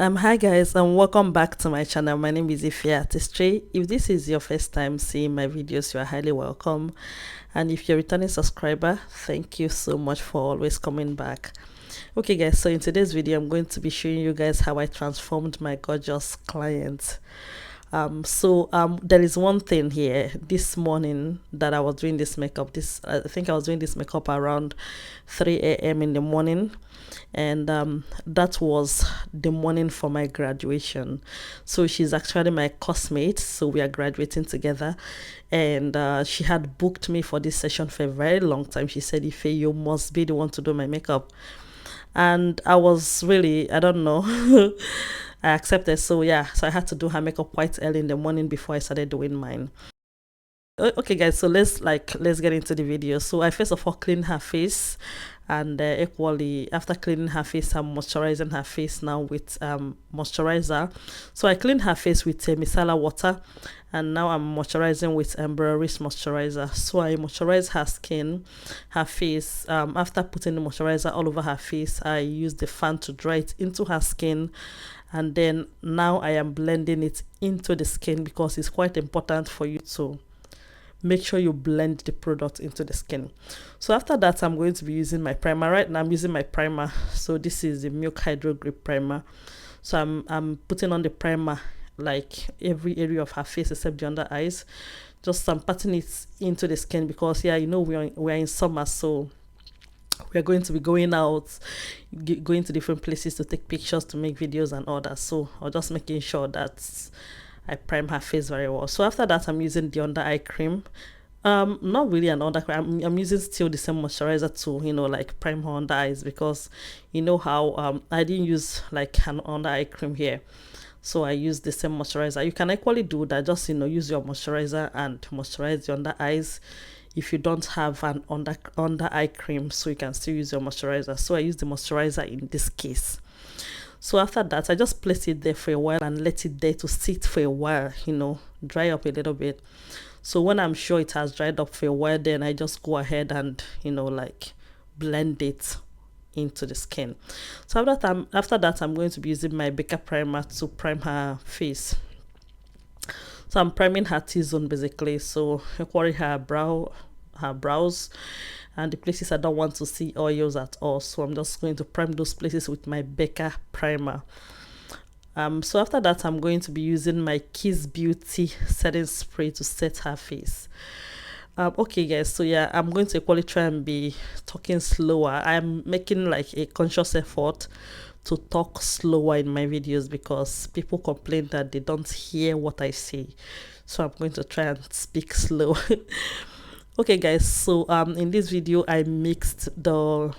Hi guys, and welcome back to my channel. My name is Ife Artistry. If this is your first time seeing my videos, you are highly welcome. And if you're a returning subscriber, thank you so much for always coming back. Okay guys, so in today's video, I'm going to be showing you guys how I transformed my gorgeous client. There is one thing here this morning that I was doing this makeup. I think I was doing this makeup around 3 a.m. in the morning, and that was the morning for my graduation. So she's actually my classmate, so we are graduating together, and she had booked me for this session for a very long time. She said, Ife, you must be the one to do my makeup. And I was really, I don't know. I accepted. So yeah, so I had to do her makeup quite early in the morning before I started doing mine. Okay guys, so let's get into the video. So I first of all clean her face, and equally after cleaning her face, I'm moisturizing her face now with moisturizer. So I cleaned her face with micellar water, and now I'm moisturizing with Embroylisse moisturizer. So I moisturize her skin, her face. After putting the moisturizer all over her face, I use the fan to dry it into her skin, and then now I am blending it into the skin because it's quite important for you to make sure you blend the product into the skin. So after that, I'm going to be using my primer. Right now I'm using my primer, so this is the Milk Hydro Grip primer. So I'm putting on the primer like every area of her face except the under eyes. Just I'm patting it into the skin because yeah, you know, we're in summer, so we're going to be going out, going to different places to take pictures, to make videos and all that. So I'm just making sure that I prime her face very well. So after that, I'm using the under eye cream. Not really an under cream. I'm using still the same moisturizer to, you know, like prime her under eyes, because you know how I didn't use like an under eye cream here. So I use the same moisturizer. You can equally do that. Just, you know, use your moisturizer and moisturize the under eyes. If you don't have an under eye cream, so you can still use your moisturizer. So I use the moisturizer in this case. So after that, I just place it there for a while and let it there to sit for a while, you know, dry up a little bit. So when I'm sure it has dried up for a while, then I just go ahead and, you know, like blend it into the skin. So after that, I'm going to be using my Becca primer to prime her face. So I'm priming her T-zone basically. So equally her brows, and the places I don't want to see oils at all. So I'm just going to prime those places with my Becca primer. So after that, I'm going to be using my Kiss Beauty setting spray to set her face. Okay guys, so yeah, I'm going to equally try and be talking slower. I'm making like a conscious effort to talk slower in my videos because people complain that they don't hear what I say. So I'm going to try and speak slow. Okay guys, so in this video I mixed the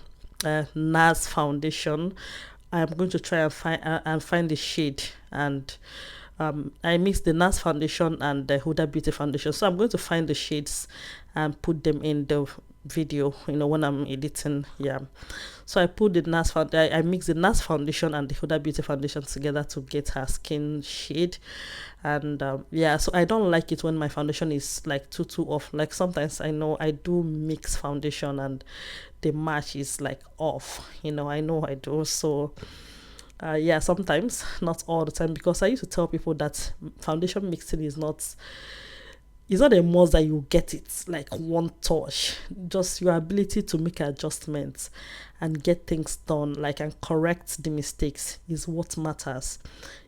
Nars foundation. I'm going to try and find the shade, and I mixed the Nars foundation and the Huda Beauty foundation. So I'm going to find the shades and put them in the video, you know, when I'm editing. Yeah, so I put the Nars I mixed the Nars foundation and the Huda Beauty foundation together to get her skin shade. And yeah, so I don't like it when my foundation is like too off. Like sometimes I know I do mix foundation and the match is like off, you know, I know I do. So yeah, sometimes, not all the time, because I used to tell people that foundation mixing is not, it's not a must that you get it like one touch. Just your ability to make adjustments and get things done, like, and correct the mistakes is what matters.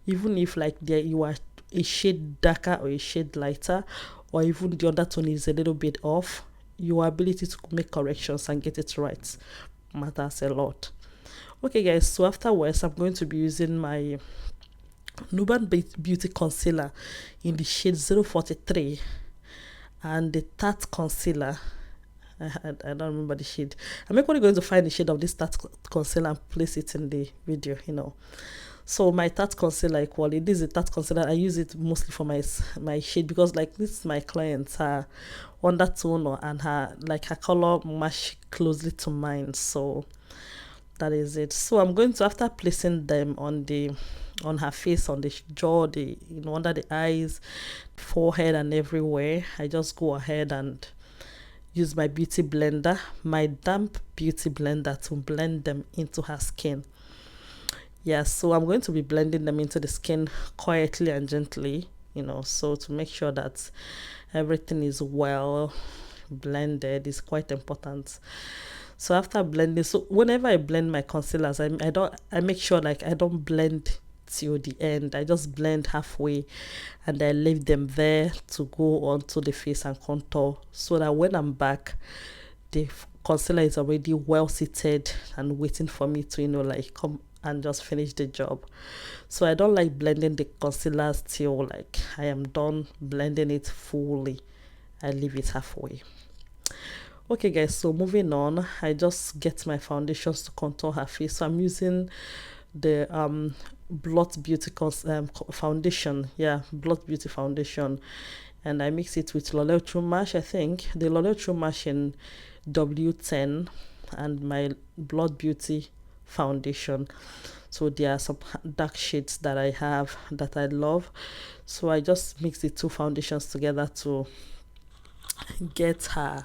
Even if like you are a shade darker or a shade lighter, or even the undertone is a little bit off, your ability to make corrections and get it right matters a lot. Okay guys, so afterwards I'm going to be using my Nuban Beauty concealer in the shade 043 and the Tarte concealer. I don't remember the shade. I'm actually going to find the shade of this Tarte concealer and place it in the video, you know. So my Tarte concealer, equally, this is a Tarte concealer. I use it mostly for my shade because like this is my client, her undertone and her color match closely to mine. So that is it. So I'm going to, after placing them on her face, on the jaw, the, you know, under the eyes, forehead and everywhere, I just go ahead and use my beauty blender, my damp beauty blender, to blend them into her skin. Yeah, so I'm going to be blending them into the skin quietly and gently, you know, so to make sure that everything is well blended is quite important. So after blending, so whenever I blend my concealers, I make sure like I don't blend till the end. I just blend halfway and I leave them there to go onto the face and contour, so that when I'm back, the concealer is already well seated and waiting for me to, you know, like come and just finish the job. So I don't like blending the concealers till like I am done blending it fully. I leave it halfway. Okay guys, so moving on, I just get my foundations to contour her face. So I'm using the blot beauty foundation, yeah, blot beauty foundation, and I mix it with Lorel True Mash. I think the Lorel True Mash in W10 and my blot beauty foundation. So there are some dark shades that I have that I love, so I just mix the two foundations together to get her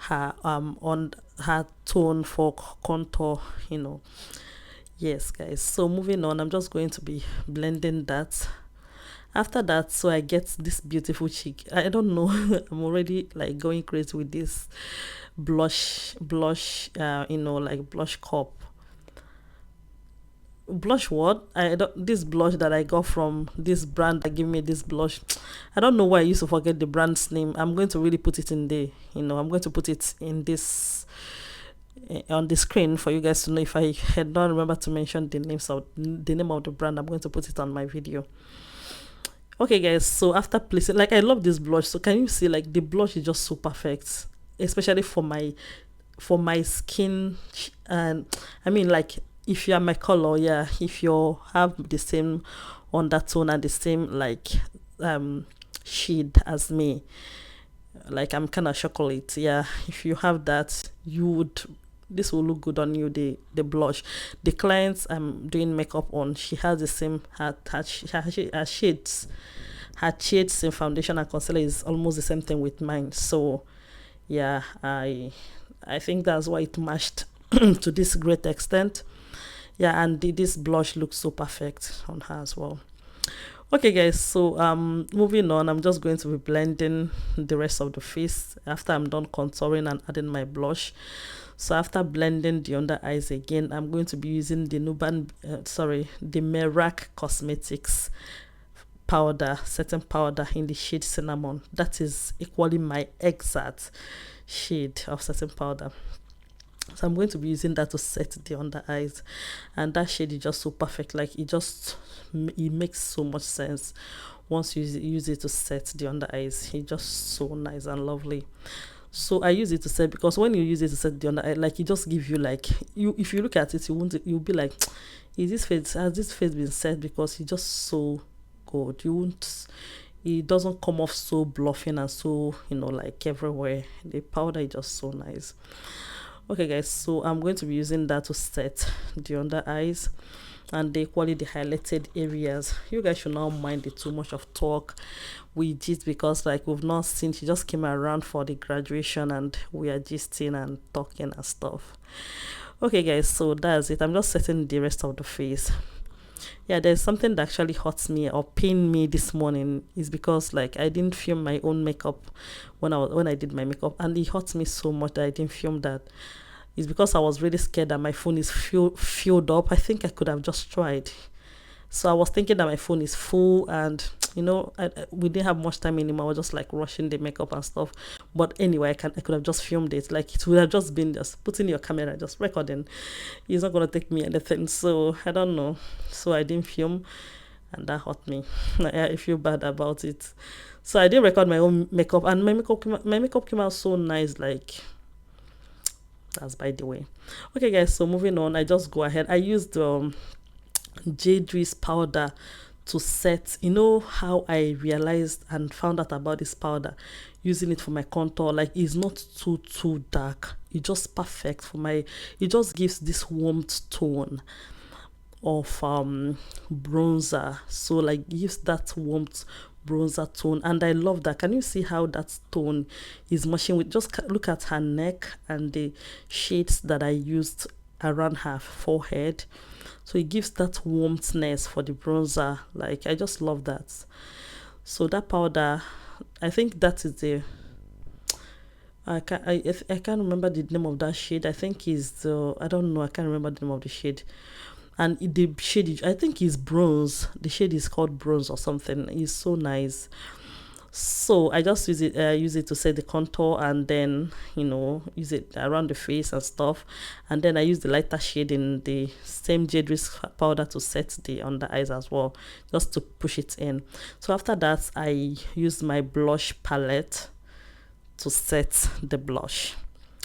on her tone for contour, you know. Yes guys, so moving on, I'm just going to be blending that. After that, so I get this beautiful cheek, I don't know, I'm already like going crazy with this blush, you know, like blush cup. Blush what? I don't, this blush that I got from this brand that gave me this blush. I don't know why I used to forget the brand's name. I'm going to really put it in there, you know, I'm going to put it in this on the screen for you guys to know. If I had not remember to mention the name of the brand, I'm going to put it on my video. Okay guys, so after placing, like I love this blush, so can you see like the blush is just so perfect, especially for my skin. And I mean, like if you are my color, yeah, if you have the same undertone and the same like shade as me, like I'm kind of chocolate, yeah, if you have that, you would, this will look good on you. The blush, the clients I'm doing makeup on, she has the same, her shades, her shades in foundation and concealer is almost the same thing with mine. So yeah, I think that's why it matched to this great extent. Yeah, and this blush looks so perfect on her as well. Okay guys, so moving on, I'm just going to be blending the rest of the face after I'm done contouring and adding my blush. So after blending the under eyes again, I'm going to be using the the Merak Cosmetics powder, setting powder in the shade cinnamon. That is equally my exact shade of setting powder. So I'm going to be using that to set the under eyes, and that shade is just so perfect. Like it makes so much sense once you use it to set the under eyes. It's just so nice and lovely. So I use it to set, because when you use it to set the under eye, like it just gives you like, you, if you look at it, you'll be like, has this face been set? Because it's just so good. You won't, it doesn't come off so bluffing and so, you know, like everywhere. The powder is just so nice. Okay guys, so I'm going to be using that to set the under eyes and equally the highlighted areas. You guys should not mind the too much of talk with it, because like we've not seen, she just came around for the graduation and we are gisting and talking and stuff. Okay guys, so that's it. I'm just setting the rest of the face. Yeah, there's something that actually hurts me or pained me this morning, is because like I didn't film my own makeup when I did my makeup, and it hurts me so much that I didn't film that. It's because I was really scared that my phone is filled up. I think I could have just tried. So I was thinking that my phone is full, and you know, we didn't have much time anymore. I was just like rushing the makeup and stuff. But anyway, I could have just filmed it. Like it would have just been just putting your camera, just recording. It's not gonna take me anything. So I don't know. So I didn't film, and that hurt me. I feel bad about it. So I didn't record my own makeup, and my makeup came out so nice. Like, that's by the way. Okay guys, so moving on, I just go ahead. I used Jaydriz powder to set. You know how I realized and found out about this powder? Using it for my contour. Like, it's not too dark, it's just perfect for my, it just gives this warmth tone of bronzer. So like gives that warmth bronzer tone, and I love that. Can you see how that tone is matching with, just look at her neck and the shades that I used around her forehead, so it gives that warmthness for the bronzer. Like, I just love that. So that powder, I think that is the I can't remember the name of that shade. I think is the, I don't know, I can't remember the name of the shade. And the shade, I think is bronze. The shade is called bronze or something. It's so nice. So I just use it to set the contour, and then, you know, use it around the face and stuff. And then I use the lighter shade in the same Jaydriz powder to set the under eyes as well, just to push it in. So after that, I use my blush palette to set the blush.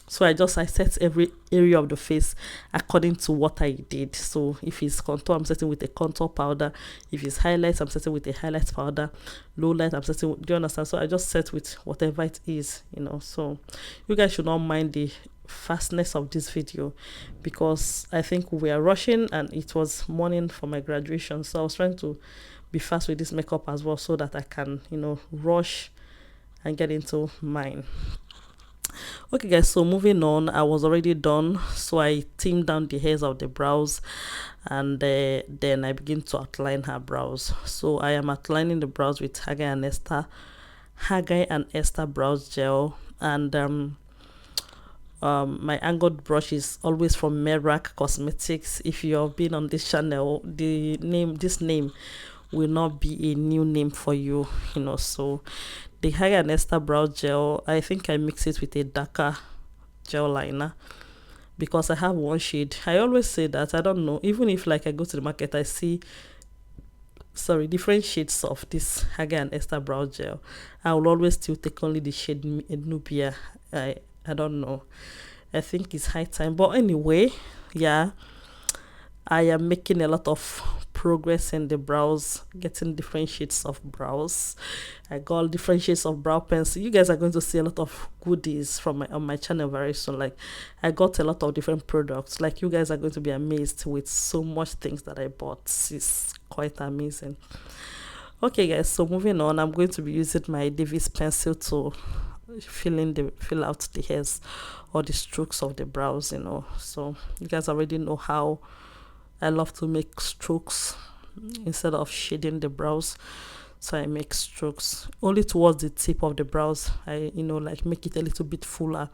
So I set every area of the face according to what I did. So if it's contour, I'm setting with a contour powder. If it's highlights, I'm setting with a highlight powder. Low light, I'm setting with, do you understand? So I just set with whatever it is, you know. So you guys should not mind the fastness of this video, because I think we are rushing and it was morning for my graduation. So I was trying to be fast with this makeup as well, so that I can, you know, rush and get into mine. Okay guys, so moving on, I was already done, so I trimmed down the hairs of the brows, and then I begin to outline her brows. So I am outlining the brows with Hegai and Esther brows gel, and my angled brush is always from Merak Cosmetics. If you have been on this channel, this name will not be a new name for you, you know. So the Hegai and Esther brow gel, I think I mix it with a darker gel liner, because I have one shade. I always say that, I don't know, even if like I go to the market, I see different shades of this Hegai and Esther brow gel, I will always still take only the shade Nubia. I don't know, I think it's high time. But anyway, yeah, I am making a lot of progress in the brows, getting different shades of brows. I got different shades of brow pens. You guys are going to see a lot of goodies from on my channel very soon. Like, I got a lot of different products. Like, you guys are going to be amazed with so much things that I bought. It's quite amazing. Okay guys, so moving on, I'm going to be using my Davis pencil to fill out the hairs or the strokes of the brows, you know. So you guys already know how I love to make strokes instead of shading the brows. So I make strokes only towards the tip of the brows. I, you know, like make it a little bit fuller,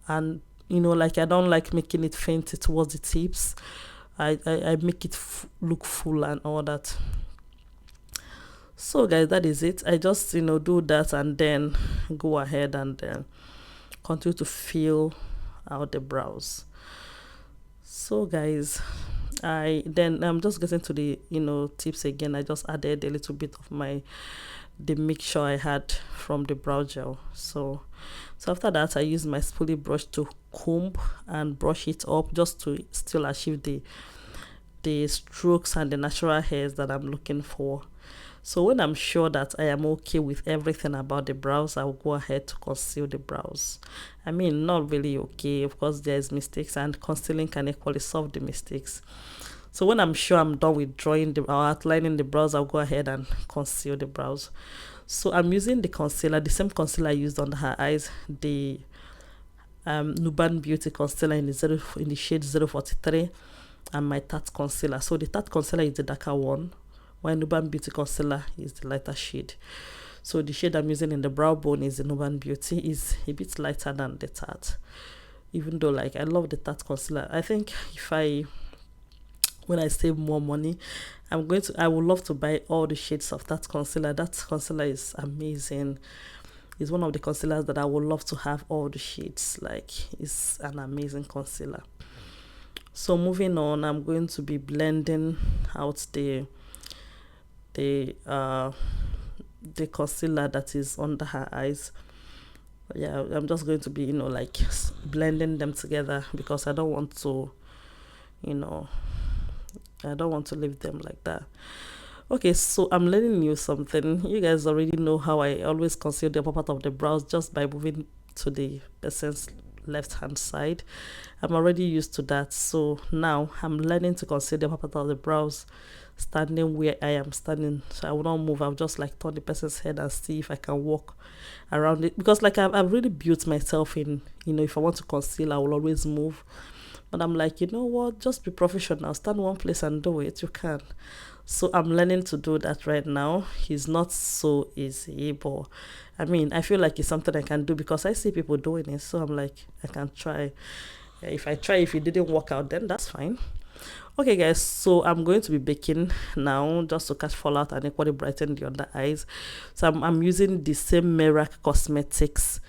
and, you know, like I don't like making it faint towards the tips. I make it look full and all that. So guys, that is it. I just, you know, do that and then go ahead and then continue to fill out the brows. So guys, I'm just getting to the, you know, tips again. I just added a little bit of the mixture I had from the brow gel. So after that, I use my spoolie brush to comb and brush it up, just to still achieve the strokes and the natural hairs that I'm looking for. So when I'm sure that I am okay with everything about the brows, I'll go ahead to conceal the brows. I mean, not really okay, of course there's mistakes, and concealing can equally solve the mistakes. So when I'm sure I'm done with drawing or outlining the brows, I'll go ahead and conceal the brows. So I'm using the concealer, the same concealer I used under her eyes, the Nuban Beauty concealer in the shade 043, and my Tarte concealer. So the Tarte concealer is the darker one, while Nuban Beauty concealer is the lighter shade. So the shade I'm using in the brow bone is the Nuban Beauty, is a bit lighter than the Tarte. Even though, like, I love the Tarte concealer. I think when I save more money, I would love to buy all the shades of that concealer. That concealer is amazing. It's one of the concealers that I would love to have all the shades. Like, it's an amazing concealer. So moving on, I'm going to be blending out the concealer that is under her eyes. Yeah, I'm just going to be, you know, like blending them together, because I don't want to, you know, I don't want to leave them like that. Okay, so I'm learning you something. You guys already know how I always conceal the upper part of the brows just by moving to the person's left hand side. I'm already used to that. So now I'm learning to conceal the upper part of the brows standing where I am standing. So I will not move. I'll just like turn the person's head and see if I can walk around it, because like I've really built myself in, you know, if I want to conceal, I will always move. And I'm like, you know what, just be professional, stand one place and do it. You can. So I'm learning to do that right now. It's not so easy, but I mean, I feel like it's something I can do because I see people doing it. So I'm like, I can try. If I try, if it didn't work out, then that's fine. Okay, guys, so I'm going to be baking now just to catch fallout and equally brighten the under eyes. So I'm using the same Merak Cosmetics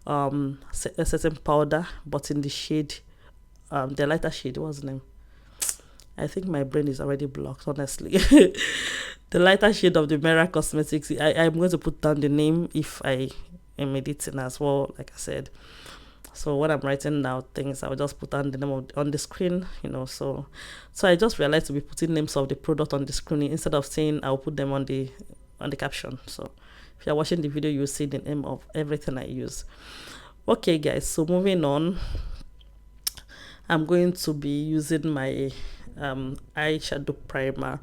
a certain powder, but in the shade, the lighter shade. What's the name? I think my brain is already blocked, honestly. The lighter shade of the Merak Cosmetics. I'm going to put down the name if I am editing as well, like I said. So when I'm writing down things, I'll just put down the name on the screen, you know. So I just realized to be putting names of the product on the screen instead of saying I'll put them on the caption. So if you're watching the video, you'll see the name of everything I use. Okay, guys. So moving on, I'm going to be using my eyeshadow primer.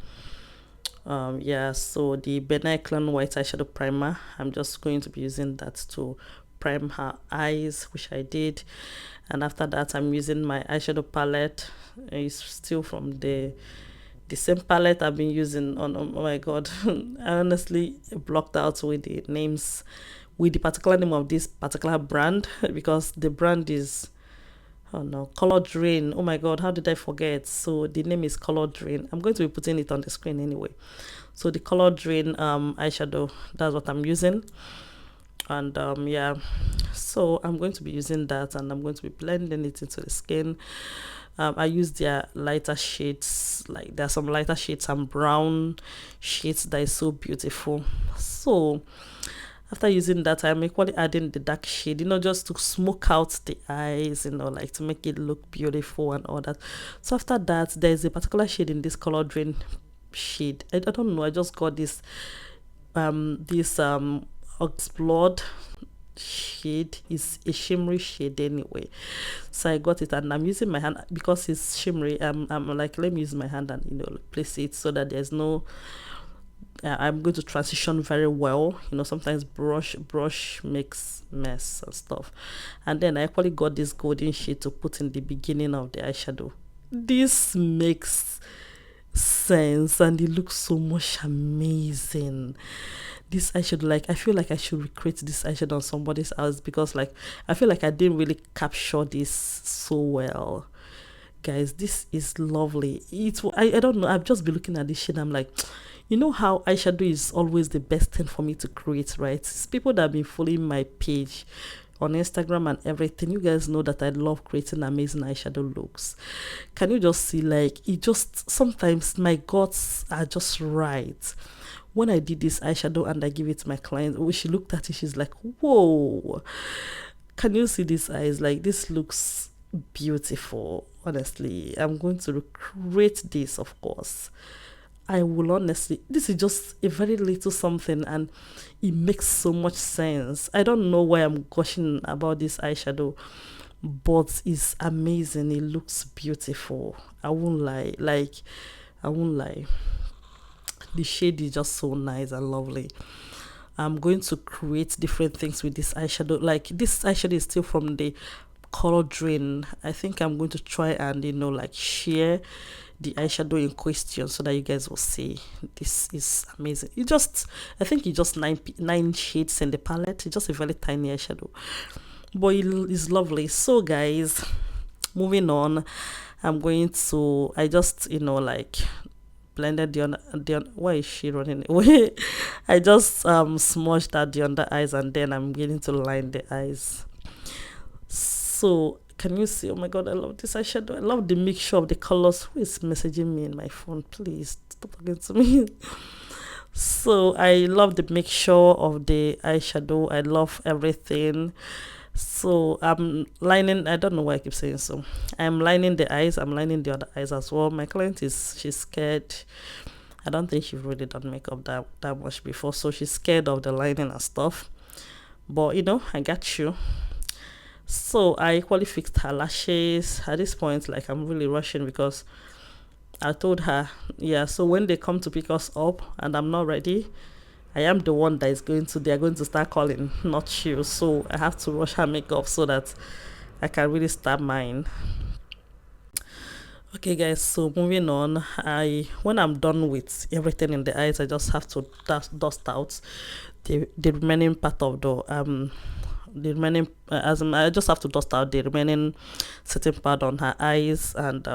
Yeah, so the Beneclan white eyeshadow primer. I'm just going to be using that to prime her eyes, which I did. And after that, I'm using my eyeshadow palette. It's still from the same palette I've been using on. Oh my god, I honestly blocked out with the names, with the particular name of this particular brand, because the brand is, oh no, Colouredraine. Oh my god, how did I forget? So the name is Colouredraine. I'm going to be putting it on the screen anyway. So the Colouredraine eyeshadow, that's what I'm using. And yeah, so I'm going to be using that, and I'm going to be blending it into the skin. I use their lighter shades, like there are some lighter shades and brown shades that is so beautiful. So after using that, I'm equally adding the dark shade, you know, just to smoke out the eyes, you know, like to make it look beautiful and all that. So after that, there's a particular shade in this Colouredraine shade. I don't know, I just got this blood shade. Is a shimmery shade anyway, so I got it and I'm using my hand because it's shimmery. I'm like, let me use my hand and, you know, place it so that there's no I'm going to transition very well, you know. Sometimes brush makes mess and stuff. And then I actually got this golden shade to put in the beginning of the eyeshadow. This makes sense and it looks so much amazing. This eyeshadow, like, I feel like I should recreate this eyeshadow on somebody's else, because like I feel like I didn't really capture this so well. Guys, this is lovely. I don't know, I've just been looking at this shade. I'm like, you know how eyeshadow is always the best thing for me to create, right? It's people that have been following my page on Instagram and everything, you guys know that I love creating amazing eyeshadow looks. Can you just see, like, it just, sometimes my guts are just right. When I did this eyeshadow and I give it to my client, when she looked at it, she's like, whoa, can you see these eyes? Like, this looks beautiful. Honestly, I'm going to recreate this, of course. I will honestly, this is just a very little something and it makes so much sense. I don't know why I'm gushing about this eyeshadow, but it's amazing. It looks beautiful. I won't lie. Like, I won't lie. The shade is just so nice and lovely. I'm going to create different things with this eyeshadow. Like, this eyeshadow is still from the Colouredraine. I think I'm going to try and, you know, like, share the eyeshadow in question so that you guys will see. This is amazing. It just, I think it's just nine shades in the palette. It's just a very tiny eyeshadow, but it is lovely. So guys, moving on, I'm going to, I just, you know, like, blended the why is she running away? I just smudged out the under eyes, and then I'm getting to line the eyes. So can you see? Oh my god, I love this eyeshadow. I love the mixture of the colors. Who is messaging me in my phone? Please stop talking to me. So I love the mixture of the eyeshadow. I love everything. So I'm lining, I don't know why I keep saying so. I'm lining the eyes. I'm lining the other eyes as well. My client she's scared. I don't think she's really done makeup that much before, so she's scared of the lining and stuff. But you know, I got you. So I equally fixed her lashes. At this point, like, I'm really rushing because I told her, yeah, so when they come to pick us up and I'm not ready, I am the one that is they're going to start calling, not you. So I have to rush her makeup so that I can really start mine. Okay guys, so moving on, when I'm done with everything in the eyes, I just have to dust out the remaining part of the remaining as in, I just have to dust out the remaining setting part on her eyes, and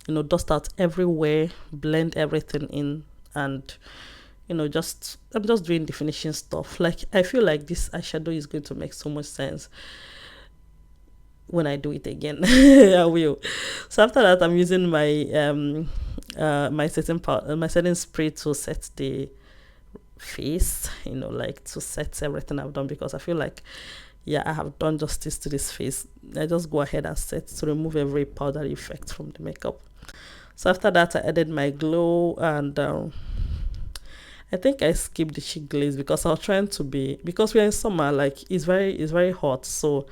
you know, dust out everywhere, blend everything in, and you know, just I'm just doing the finishing stuff. Like, I feel like this eyeshadow is going to make so much sense when I do it again. I will. So after that, I'm using my my setting spray to set the face, you know, like to set everything I've done, because I feel like, yeah, I have done justice to this face. I just go ahead and set to remove every powder effect from the makeup. So after that, I added my glow, and I think I skipped the cheek glaze because I was trying to be, because we're in summer, like it's very hot, so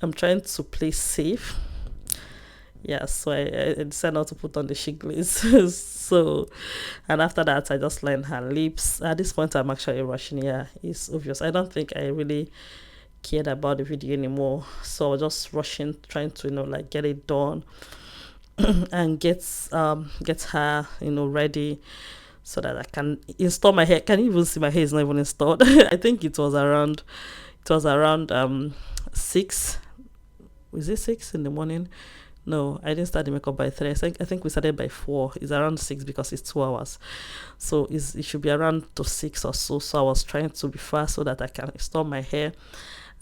I'm trying to play safe. Yeah, so I decided not to put on the cheek glaze. So, and after that, I just lined her lips. At this point, I'm actually rushing. Yeah, it's obvious. I don't think I really cared about the video anymore, so I was just rushing, trying to, you know, like get it done and get her, you know, ready so that I can install my hair. Can you even see my hair is not even installed? I think it was around 6. Was it 6 in the morning? No, I didn't start the makeup by 3. I think we started by 4. It's around 6 because it's 2 hours. So it should be around to 6 or so. So I was trying to be fast so that I can install my hair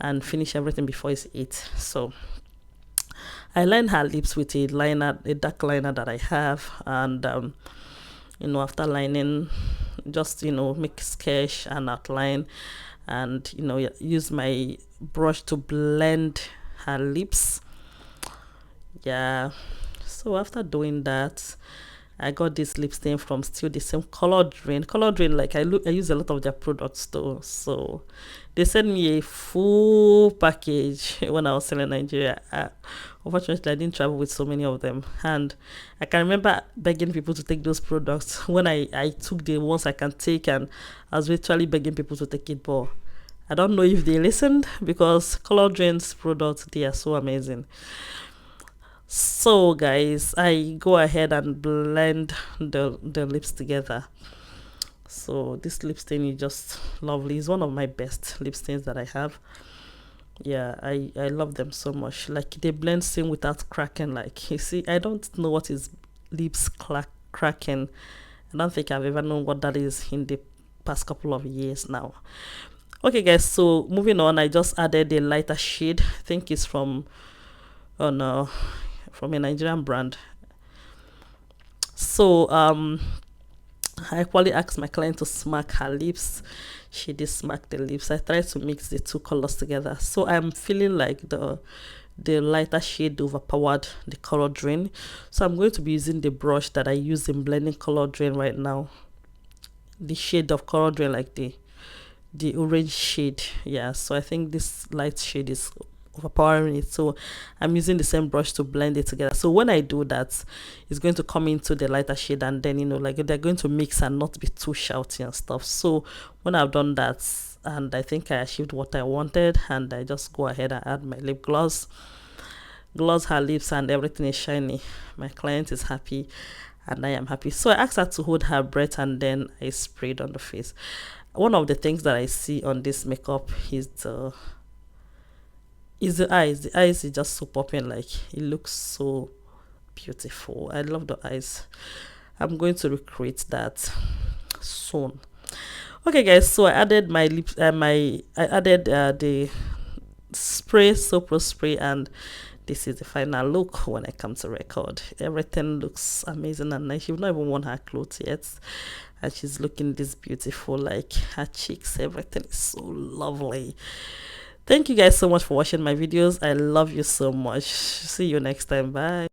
and finish everything before it's 8. So I lined her lips with a liner, a dark liner that I have, and you know, after lining, just, you know, make sketch and outline, and you know, use my brush to blend her lips. Yeah, so after doing that, I got this lip stain from still the same Colouredraine. Like, I use a lot of their products though, so they sent me a full package when I was still in Nigeria. Unfortunately, I didn't travel with so many of them, and I can remember begging people to take those products when I took the ones I can take, and I was literally begging people to take it, but I don't know if they listened, because Colouredraine's products, they are so amazing. So guys, I go ahead and blend the lips together. So this lip stain is just lovely. It's one of my best lip stains that I have. Yeah, I love them so much. Like, they blend same without cracking. Like, you see, I don't know what is lips cracking. I don't think I've ever known what that is in the past couple of years now. Okay guys, so moving on, I just added a lighter shade. I think it's from, oh no, from a Nigerian brand. So I actually asked my client to smack her lips. She did smack the lips. I tried to mix the two colors together, so I'm feeling like the lighter shade overpowered the Colouredraine. So I'm going to be using the brush that I use in blending Colouredraine right now, the shade of Colouredraine, like the orange shade. Yeah, so I think this light shade is overpowering it, so I'm using the same brush to blend it together. So when I do that, it's going to come into the lighter shade, and then, you know, like, they're going to mix and not be too shouty and stuff. So when I've done that, and I think I achieved what I wanted, and I just go ahead and add my lip gloss her lips, and everything is shiny. My client is happy and I am happy. So I asked her to hold her breath, and then I sprayed on the face. One of the things that I see on this makeup is the eyes. The eyes is just so popping. Like, it looks so beautiful. I love the eyes. I'm going to recreate that soon. Okay guys, so I added my lips, I added the spray, Sopro spray, and this is the final look when I come to record. Everything looks amazing and nice. You've not even worn her clothes yet, and she's looking this beautiful. Like, her cheeks, everything is so lovely. Thank you guys so much for watching my videos. I love you so much. See you next time. Bye.